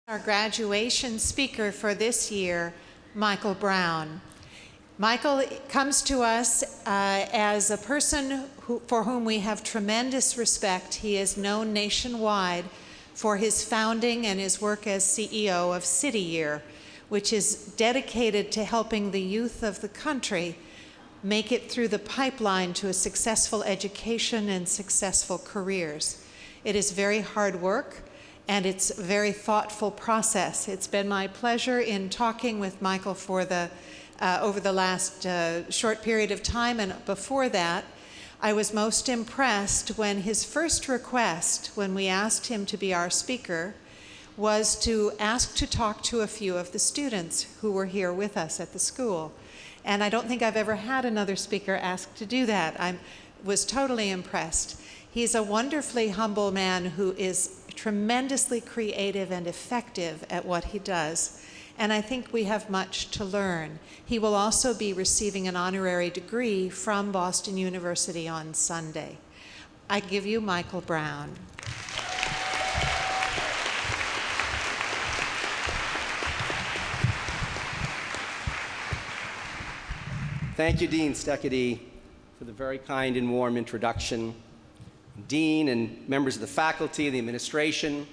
Our graduation speaker for this year, Michael Brown. Michael comes to us as a person for whom we have tremendous respect. He is known nationwide for his founding and his work as CEO of City Year, which is dedicated to helping the youth of the country make it through the pipeline to a successful education and successful careers. It is very hard work, and it's a very thoughtful process. It's been my pleasure in talking with Michael for over the last short period of time, and before that, I was most impressed when his first request, when we asked him to be our speaker, was to ask to talk to a few of the students who were here with us at the school. And I don't think I've ever had another speaker ask to do that. I was totally impressed. He's a wonderfully humble man who is tremendously creative and effective at what he does, and I think we have much to learn. He will also be receiving an honorary degree from Boston University on Sunday. I give you Michael Brown. Thank you, Dean Steckedy, for the very kind and warm introduction. Dean and members of the faculty, the administration,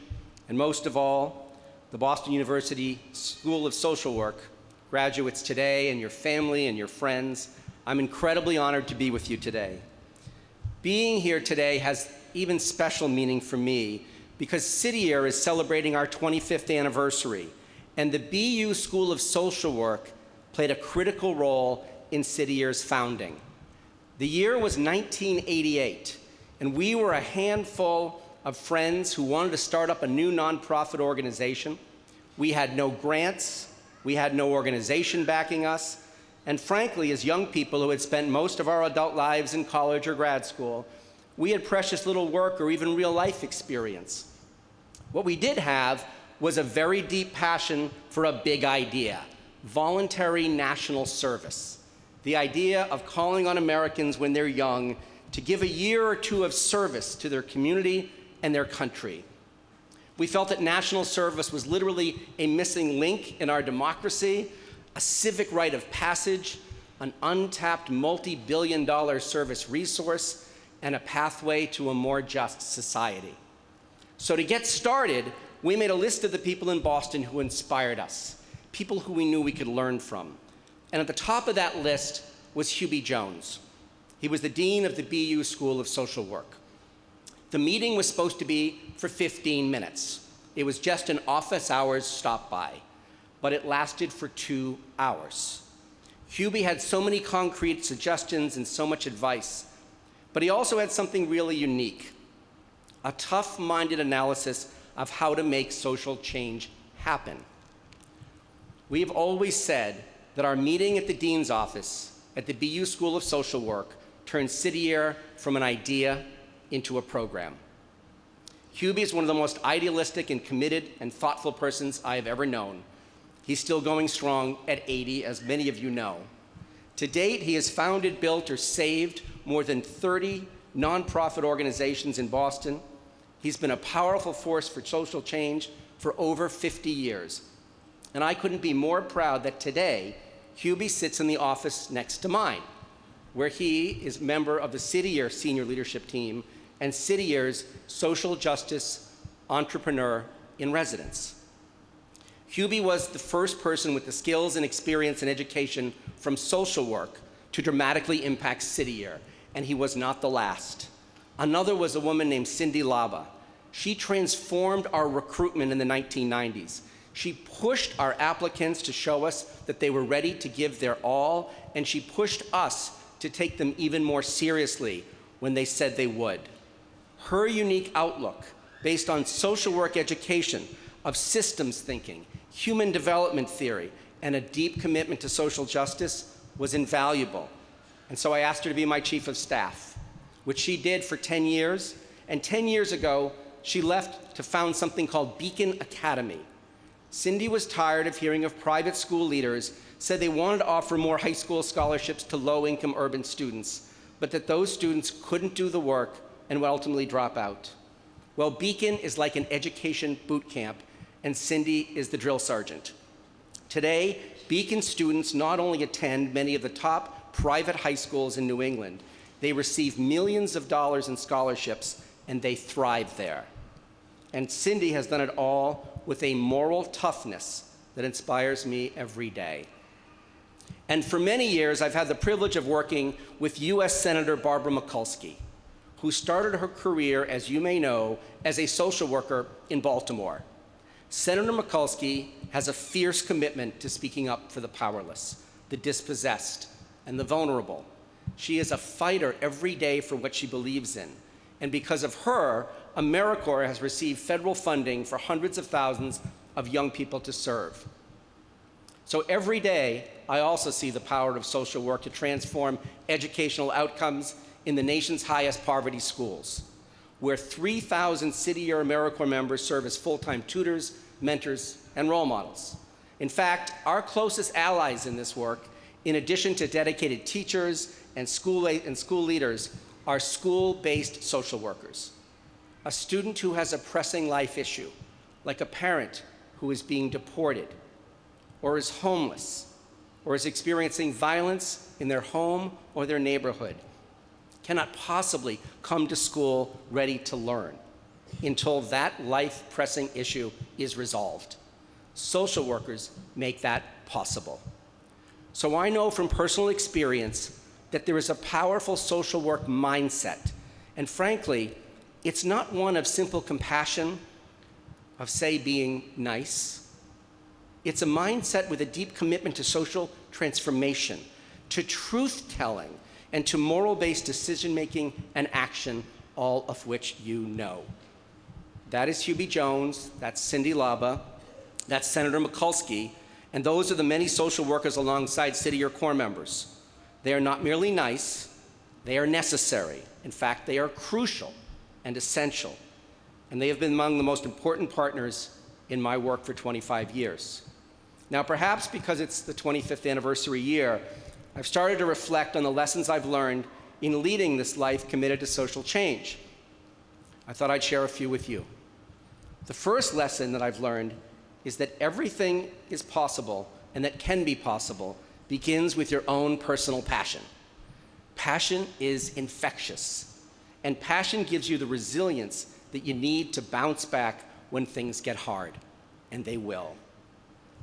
and most of all, the Boston University School of Social Work, graduates today, and your family and your friends, I'm incredibly honored to be with you today. Being here today has even special meaning for me because City Year is celebrating our 25th anniversary, and the BU School of Social Work played a critical role in City Year's founding. The year was 1988. And we were a handful of friends who wanted to start up a new nonprofit organization. We had no grants, we had no organization backing us, and frankly, as young people who had spent most of our adult lives in college or grad school, we had precious little work or even real life experience. What we did have was a very deep passion for a big idea: voluntary national service. The idea of calling on Americans when they're young to give a year or two of service to their community and their country. We felt that national service was literally a missing link in our democracy, a civic rite of passage, an untapped multi-billion-dollar service resource, and a pathway to a more just society. So to get started, we made a list of the people in Boston who inspired us, people who we knew we could learn from. And at the top of that list was Hubie Jones. He was the dean of the BU School of Social Work. The meeting was supposed to be for 15 minutes. It was just an office hours stop by, but it lasted for 2 hours. Hubie had so many concrete suggestions and so much advice, but he also had something really unique: a tough-minded analysis of how to make social change happen. We have always said that our meeting at the dean's office at the BU School of Social Work turned City Year from an idea into a program. Hubie is one of the most idealistic and committed and thoughtful persons I have ever known. He's still going strong at 80, as many of you know. To date, he has founded, built, or saved more than 30 nonprofit organizations in Boston. He's been a powerful force for social change for over 50 years. And I couldn't be more proud that today, Hubie sits in the office next to mine, where he is member of the City Year senior leadership team and City Year's social justice entrepreneur in residence. Hubie was the first person with the skills and experience and education from social work to dramatically impact City Year, and he was not the last. Another was a woman named Cindy Laba. She transformed our recruitment in the 1990s. She pushed our applicants to show us that they were ready to give their all, and she pushed us to take them even more seriously when they said they would. Her unique outlook, based on social work education, of systems thinking, human development theory, and a deep commitment to social justice, was invaluable. And so I asked her to be my chief of staff, which she did for 10 years. And 10 years ago, she left to found something called Beacon Academy. Cindy was tired of hearing of private school leaders said they wanted to offer more high school scholarships to low-income urban students, but that those students couldn't do the work and would ultimately drop out. Well, Beacon is like an education boot camp, and Cindy is the drill sergeant. Today, Beacon students not only attend many of the top private high schools in New England, they receive millions of dollars in scholarships, and they thrive there. And Cindy has done it all with a moral toughness that inspires me every day. And for many years, I've had the privilege of working with U.S. Senator Barbara Mikulski, who started her career, as you may know, as a social worker in Baltimore. Senator Mikulski has a fierce commitment to speaking up for the powerless, the dispossessed, and the vulnerable. She is a fighter every day for what she believes in. And because of her, AmeriCorps has received federal funding for hundreds of thousands of young people to serve. So every day, I also see the power of social work to transform educational outcomes in the nation's highest poverty schools, where 3,000 City-Year AmeriCorps members serve as full-time tutors, mentors, and role models. In fact, our closest allies in this work, in addition to dedicated teachers and school leaders, are school-based social workers. A student who has a pressing life issue, like a parent who is being deported, or is homeless, or is experiencing violence in their home or their neighborhood, cannot possibly come to school ready to learn until that life-pressing issue is resolved. Social workers make that possible. So I know from personal experience that there is a powerful social work mindset, and frankly, it's not one of simple compassion, of, say, being nice. It's a mindset with a deep commitment to social transformation, to truth-telling, and to moral-based decision-making and action, all of which you know. That is Hubie Jones, that's Cindy Laba, that's Senator Mikulski, and those are the many social workers alongside City-Year Corps members. They are not merely nice, they are necessary. In fact, they are crucial and essential, and they have been among the most important partners in my work for 25 years. Now, perhaps because it's the 25th anniversary year, I've started to reflect on the lessons I've learned in leading this life committed to social change. I thought I'd share a few with you. The first lesson that I've learned is that everything is possible and that can be possible begins with your own personal passion. Passion is infectious, and passion gives you the resilience that you need to bounce back when things get hard, and they will.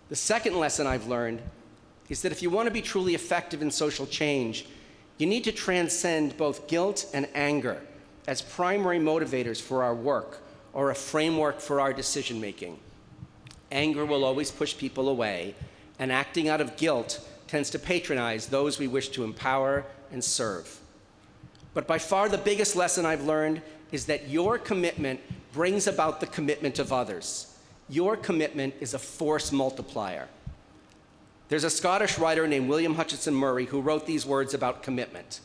The second lesson I've learned is that if you want to be truly effective in social change, you need to transcend both guilt and anger as primary motivators for our work or a framework for our decision-making. Anger will always push people away, and acting out of guilt tends to patronize those we wish to empower and serve. But by far the biggest lesson I've learned is that your commitment brings about the commitment of others. Your commitment is a force multiplier. There's a Scottish writer named William Hutchinson Murray who wrote these words about commitment.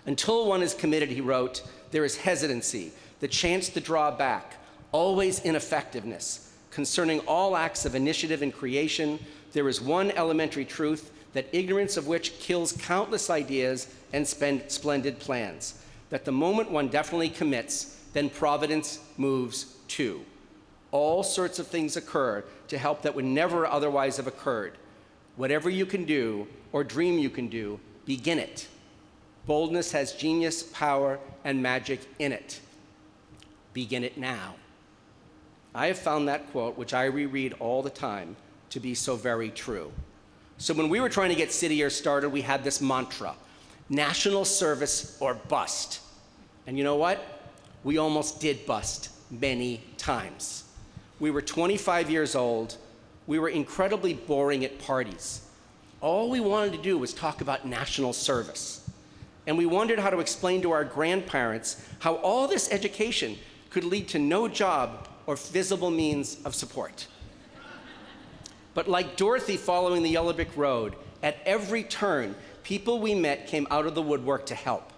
Until one is committed, he wrote, there is hesitancy, the chance to draw back, always ineffectiveness. Concerning all acts of initiative and creation, there is one elementary truth, that ignorance of which kills countless ideas and splendid plans. That the moment one definitely commits, then providence moves too. All sorts of things occur to help that would never otherwise have occurred. Whatever you can do or dream you can do, begin it. Boldness has genius, power, and magic in it. Begin it now. I have found that quote, which I reread all the time, to be so very true. So when we were trying to get City Year started, we had this mantra, national service or bust. And you know what? We almost did bust many times. We were 25 years old. We were incredibly boring at parties. All we wanted to do was talk about national service. And we wondered how to explain to our grandparents how all this education could lead to no job or visible means of support. But like Dorothy following the Yellow Brick Road, at every turn, people we met came out of the woodwork to help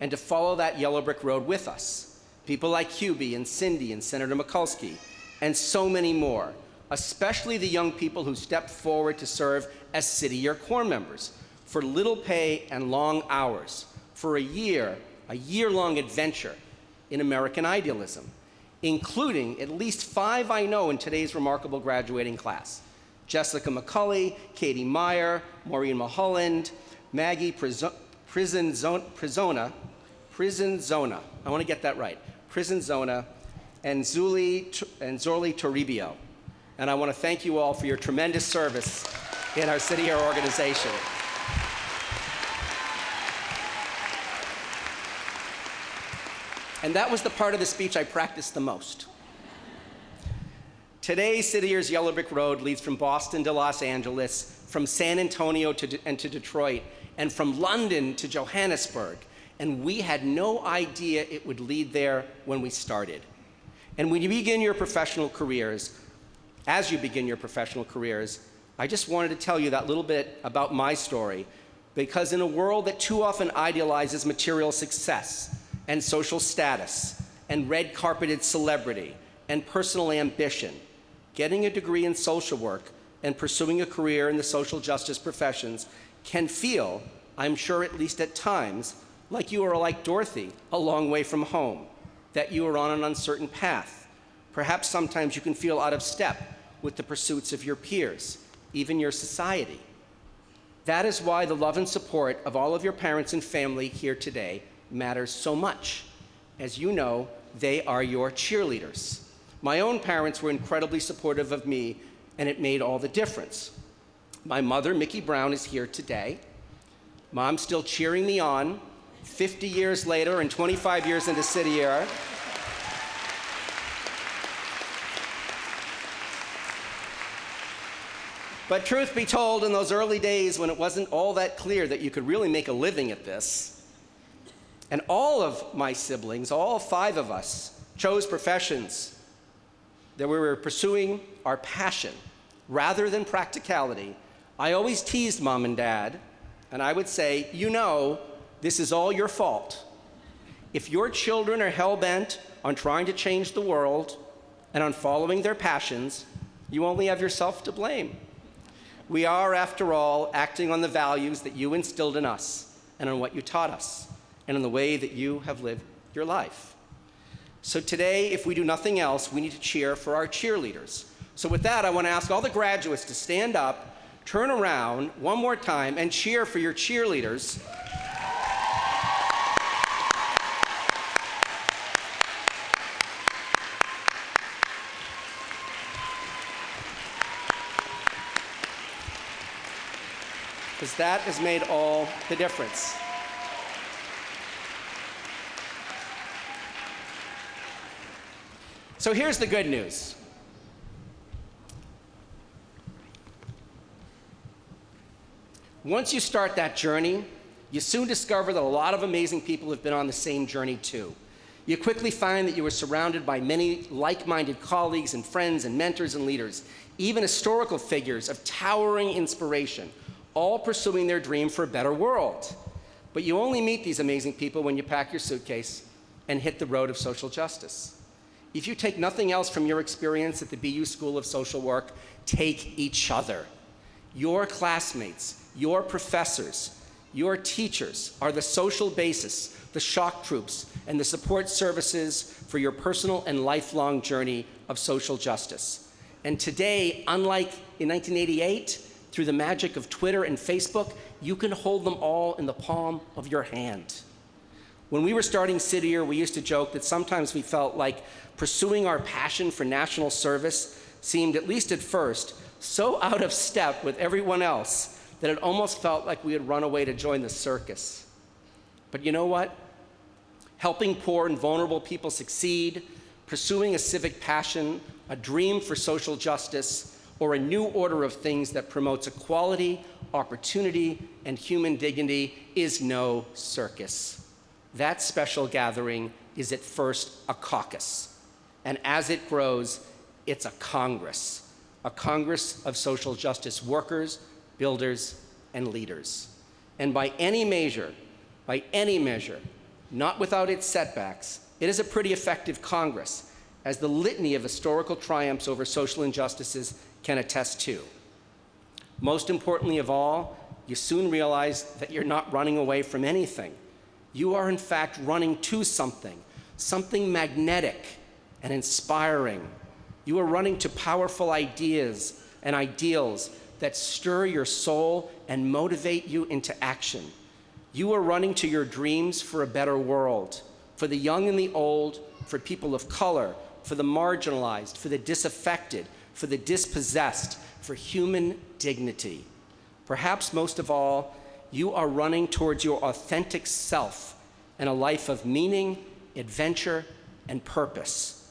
and to follow that Yellow Brick Road with us. People like Hubie and Cindy and Senator Mikulski, and so many more, especially the young people who stepped forward to serve as City-Year Corps members for little pay and long hours, for a year-long adventure in American idealism. including at least 5 I know in today's remarkable graduating class: Jessica McCulley, Katie Meyer, Maureen Mulholland, Maggie Prizona, I want to get that right, Prizonzona, and Zorli Toribio. And I want to thank you all for your tremendous service in our City Year organization. And that was the part of the speech I practiced the most. Today, City Year's Yellow Brick Road leads from Boston to Los Angeles, from San Antonio to Detroit, and from London to Johannesburg. And we had no idea it would lead there when we started. And when you begin your professional careers, as you begin your professional careers, I just wanted to tell you that little bit about my story, because in a world that too often idealizes material success and social status and red-carpeted celebrity and personal ambition, getting a degree in social work and pursuing a career in the social justice professions can feel, I'm sure at least at times, like you are like Dorothy, a long way from home, that you are on an uncertain path. Perhaps sometimes you can feel out of step with the pursuits of your peers, even your society. That is why the love and support of all of your parents and family here today matters so much. As you know, they are your cheerleaders. My own parents were incredibly supportive of me, and it made all the difference. My mother, Mickey Brown, is here today. Mom's still cheering me on 50 years later and 25 years into City Year. But truth be told, in those early days when it wasn't all that clear that you could really make a living at this, and all of my siblings, all 5 of us, chose professions that we were pursuing our passion rather than practicality, I always teased Mom and Dad, and I would say, you know, this is all your fault. If your children are hell-bent on trying to change the world and on following their passions, you only have yourself to blame. We are, after all, acting on the values that you instilled in us and on what you taught us and in the way that you have lived your life. So today, if we do nothing else, we need to cheer for our cheerleaders. So with that, I want to ask all the graduates to stand up, turn around one more time, and cheer for your cheerleaders. Because that has made all the difference. So here's the good news. Once you start that journey, you soon discover that a lot of amazing people have been on the same journey too. You quickly find that you are surrounded by many like-minded colleagues and friends and mentors and leaders, even historical figures of towering inspiration, all pursuing their dream for a better world. But you only meet these amazing people when you pack your suitcase and hit the road of social justice. If you take nothing else from your experience at the BU School of Social Work, take each other. Your classmates, your professors, your teachers are the social basis, the shock troops, and the support services for your personal and lifelong journey of social justice. And today, unlike in 1988, through the magic of Twitter and Facebook, you can hold them all in the palm of your hand. When we were starting City Year, we used to joke that sometimes we felt like pursuing our passion for national service seemed, at least at first, so out of step with everyone else that it almost felt like we had run away to join the circus. But you know what? Helping poor and vulnerable people succeed, pursuing a civic passion, a dream for social justice, or a new order of things that promotes equality, opportunity, and human dignity is no circus. That special gathering is at first a caucus, and as it grows, it's a Congress of social justice workers, builders, and leaders. And by any measure, not without its setbacks, it is a pretty effective Congress, as the litany of historical triumphs over social injustices can attest to. Most importantly of all, you soon realize that you're not running away from anything. You are in fact running to something magnetic, and inspiring. You are running to powerful ideas and ideals that stir your soul and motivate you into action. You are running to your dreams for a better world, for the young and the old, for people of color, for the marginalized, for the disaffected, for the dispossessed, for human dignity. Perhaps most of all, you are running towards your authentic self and a life of meaning, adventure, and purpose,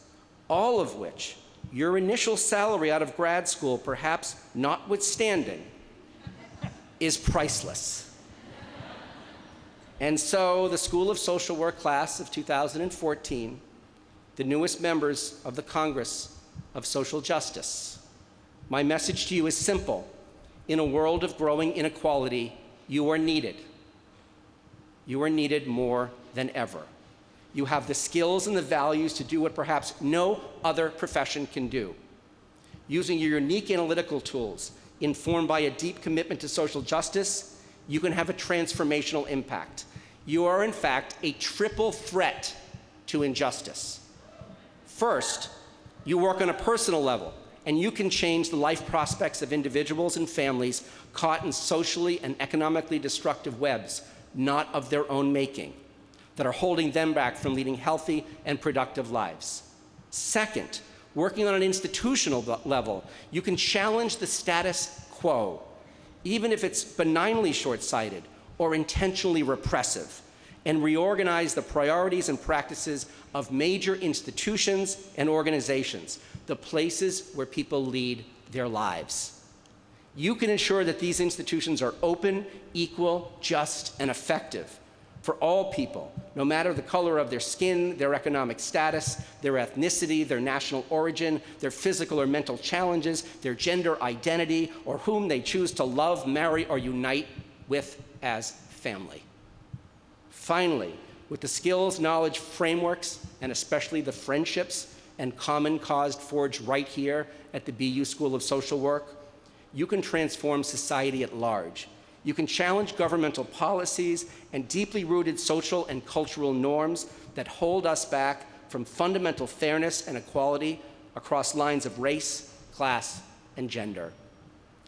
all of which your initial salary out of grad school, perhaps notwithstanding, is priceless. And so the School of Social Work class of 2014, the newest members of the Congress of Social Justice, my message to you is simple. In a world of growing inequality, you are needed. You are needed more than ever. You have the skills and the values to do what perhaps no other profession can do. Using your unique analytical tools, informed by a deep commitment to social justice, you can have a transformational impact. You are, in fact, a triple threat to injustice. First, you work on a personal level, and you can change the life prospects of individuals and families caught in socially and economically destructive webs, not of their own making, that are holding them back from leading healthy and productive lives. Second, working on an institutional level, you can challenge the status quo, even if it's benignly short-sighted or intentionally repressive, and reorganize the priorities and practices of major institutions and organizations, the places where people lead their lives. You can ensure that these institutions are open, equal, just, and effective for all people, no matter the color of their skin, their economic status, their ethnicity, their national origin, their physical or mental challenges, their gender identity, or whom they choose to love, marry, or unite with as family. Finally, with the skills, knowledge, frameworks, and especially the friendships and common cause forged right here at the BU School of Social Work, you can transform society at large. You can challenge governmental policies and deeply rooted social and cultural norms that hold us back from fundamental fairness and equality across lines of race, class, and gender.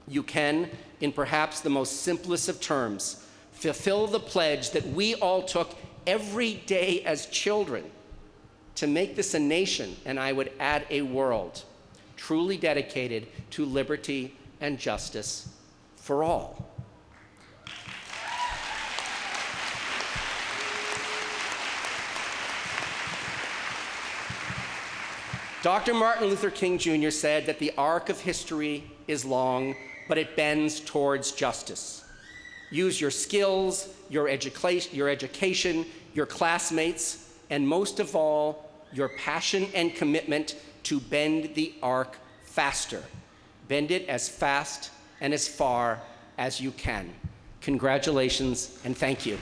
You can, in perhaps the most simplest of terms, fulfill the pledge that we all took every day as children to make this a nation, and I would add a world, truly dedicated to liberty and justice for all. Dr. Martin Luther King Jr. said that the arc of history is long, but it bends towards justice. Use your skills, your education, your classmates, and most of all, your passion and commitment to bend the arc faster. Bend it as fast and as far as you can. Congratulations, and thank you.